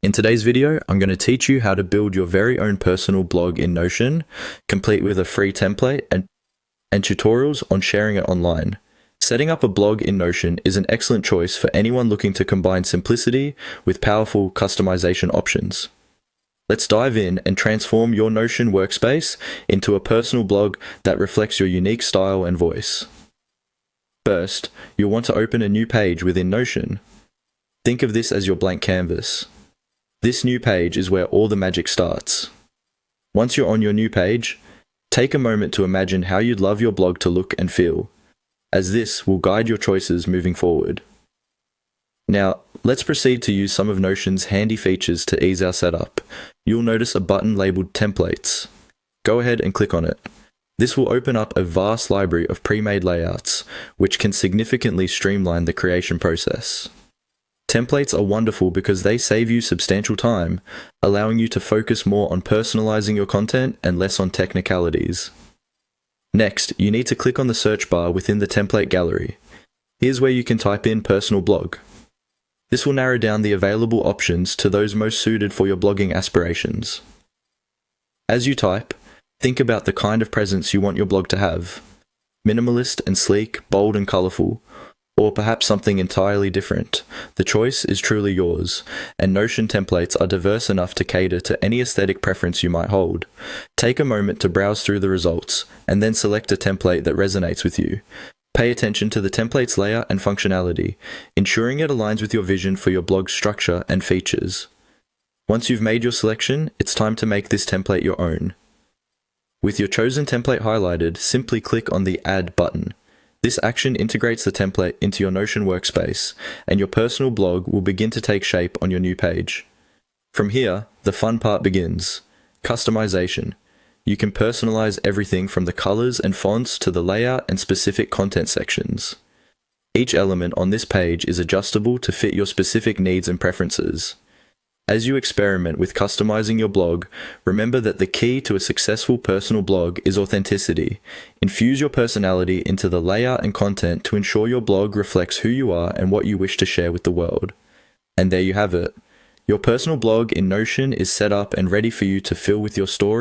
In today's video, I'm going to teach you how to build your very own personal blog in Notion, complete with a free template and tutorials on sharing it online. Setting up a blog in Notion is an excellent choice for anyone looking to combine simplicity with powerful customization options. Let's dive in and transform your Notion workspace into a personal blog that reflects your unique style and voice. First, you'll want to open a new page within Notion. Think of this as your blank canvas. This new page is where all the magic starts. Once you're on your new page, take a moment to imagine how you'd love your blog to look and feel, as this will guide your choices moving forward. Now, let's proceed to use some of Notion's handy features to ease our setup. You'll notice a button labeled Templates. Go ahead and click on it. This will open up a vast library of pre-made layouts, which can significantly streamline the creation process. Templates are wonderful because they save you substantial time, allowing you to focus more on personalizing your content and less on technicalities. Next, you need to click on the search bar within the template gallery. Here's where you can type in personal blog. This will narrow down the available options to those most suited for your blogging aspirations. As you type, think about the kind of presence you want your blog to have. Minimalist and sleek, bold and colorful, or perhaps something entirely different. The choice is truly yours, and Notion templates are diverse enough to cater to any aesthetic preference you might hold. Take a moment to browse through the results, and then select a template that resonates with you. Pay attention to the template's layout and functionality, ensuring it aligns with your vision for your blog's structure and features. Once you've made your selection, it's time to make this template your own. With your chosen template highlighted, simply click on the Add button. This action integrates the template into your Notion workspace, and your personal blog will begin to take shape on your new page. From here, the fun part begins: customization. You can personalize everything from the colors and fonts to the layout and specific content sections. Each element on this page is adjustable to fit your specific needs and preferences. As you experiment with customizing your blog, remember that the key to a successful personal blog is authenticity. Infuse your personality into the layout and content to ensure your blog reflects who you are and what you wish to share with the world. And there you have it. Your personal blog in Notion is set up and ready for you to fill with your story,